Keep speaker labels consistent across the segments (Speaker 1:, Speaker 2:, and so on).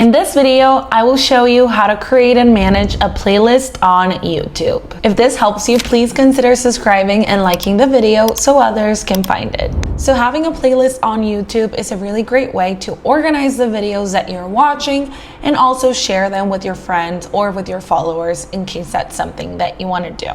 Speaker 1: In this video, I will show you how to create and manage a playlist on YouTube. If this helps you, please consider subscribing and liking the video so others can find it. So having a playlist on YouTube is a really great way to organize the videos that you're watching and also share them with your friends or with your followers in case that's something that you want to do.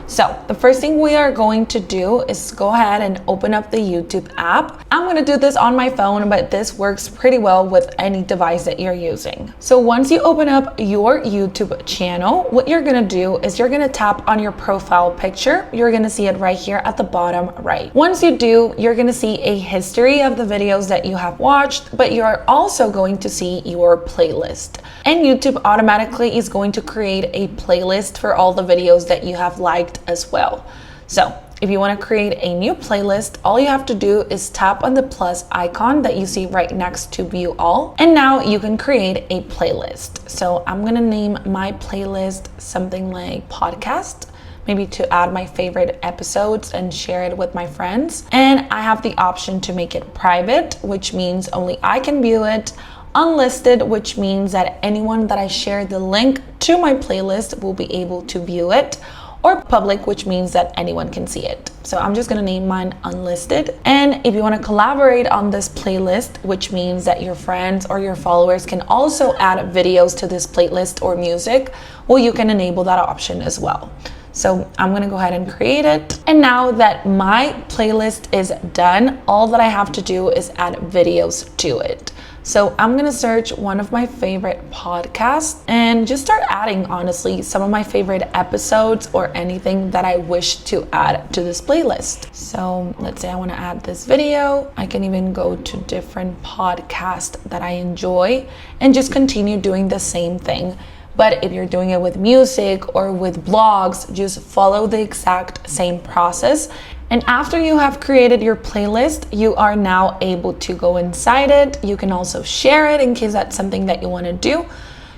Speaker 1: So the first thing we are going to do is go ahead and open up the YouTube app. I'm going to do this on my phone, but this works pretty well with any device that you're using. So once you open up your YouTube channel, what you're going to do is you're going to tap on your profile picture. You're going to see it right here at the bottom right. Once you do, you're going to see a history of the videos that you have watched, but you're also going to see your playlist. And YouTube automatically is going to create a playlist for all the videos that you have liked as well. So if you want to create a new playlist, all you have to do is tap on the plus icon that you see right next to view all, and now you can create a playlist. So I'm gonna name my playlist something like podcast, maybe to add my favorite episodes and share it with my friends. And I have the option to make it private, which means only I can view it. Unlisted, which means that anyone that I share the link to my playlist will be able to view it. Or public, which means that anyone can see it. So I'm just gonna name mine Unlisted. And if you wanna collaborate on this playlist, which means that your friends or your followers can also add videos to this playlist or music, well, you can enable that option as well. So I'm gonna go ahead and create it. And now that my playlist is done, all that I have to do is add videos to it. So I'm gonna search one of my favorite podcasts and just start adding, honestly, some of my favorite episodes or anything that I wish to add to this playlist. So let's say I wanna add this video. I can even go to different podcasts that I enjoy and just continue doing the same thing. But if you're doing it with music or with blogs, just follow the exact same process. And after you have created your playlist, you are now able to go inside it. You can also share it in case that's something that you want to do.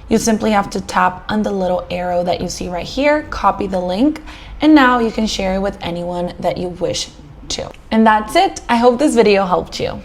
Speaker 1: You simply have to tap on the little arrow that you see right here, copy the link, and now you can share it with anyone that you wish to. And that's it. I hope this video helped you.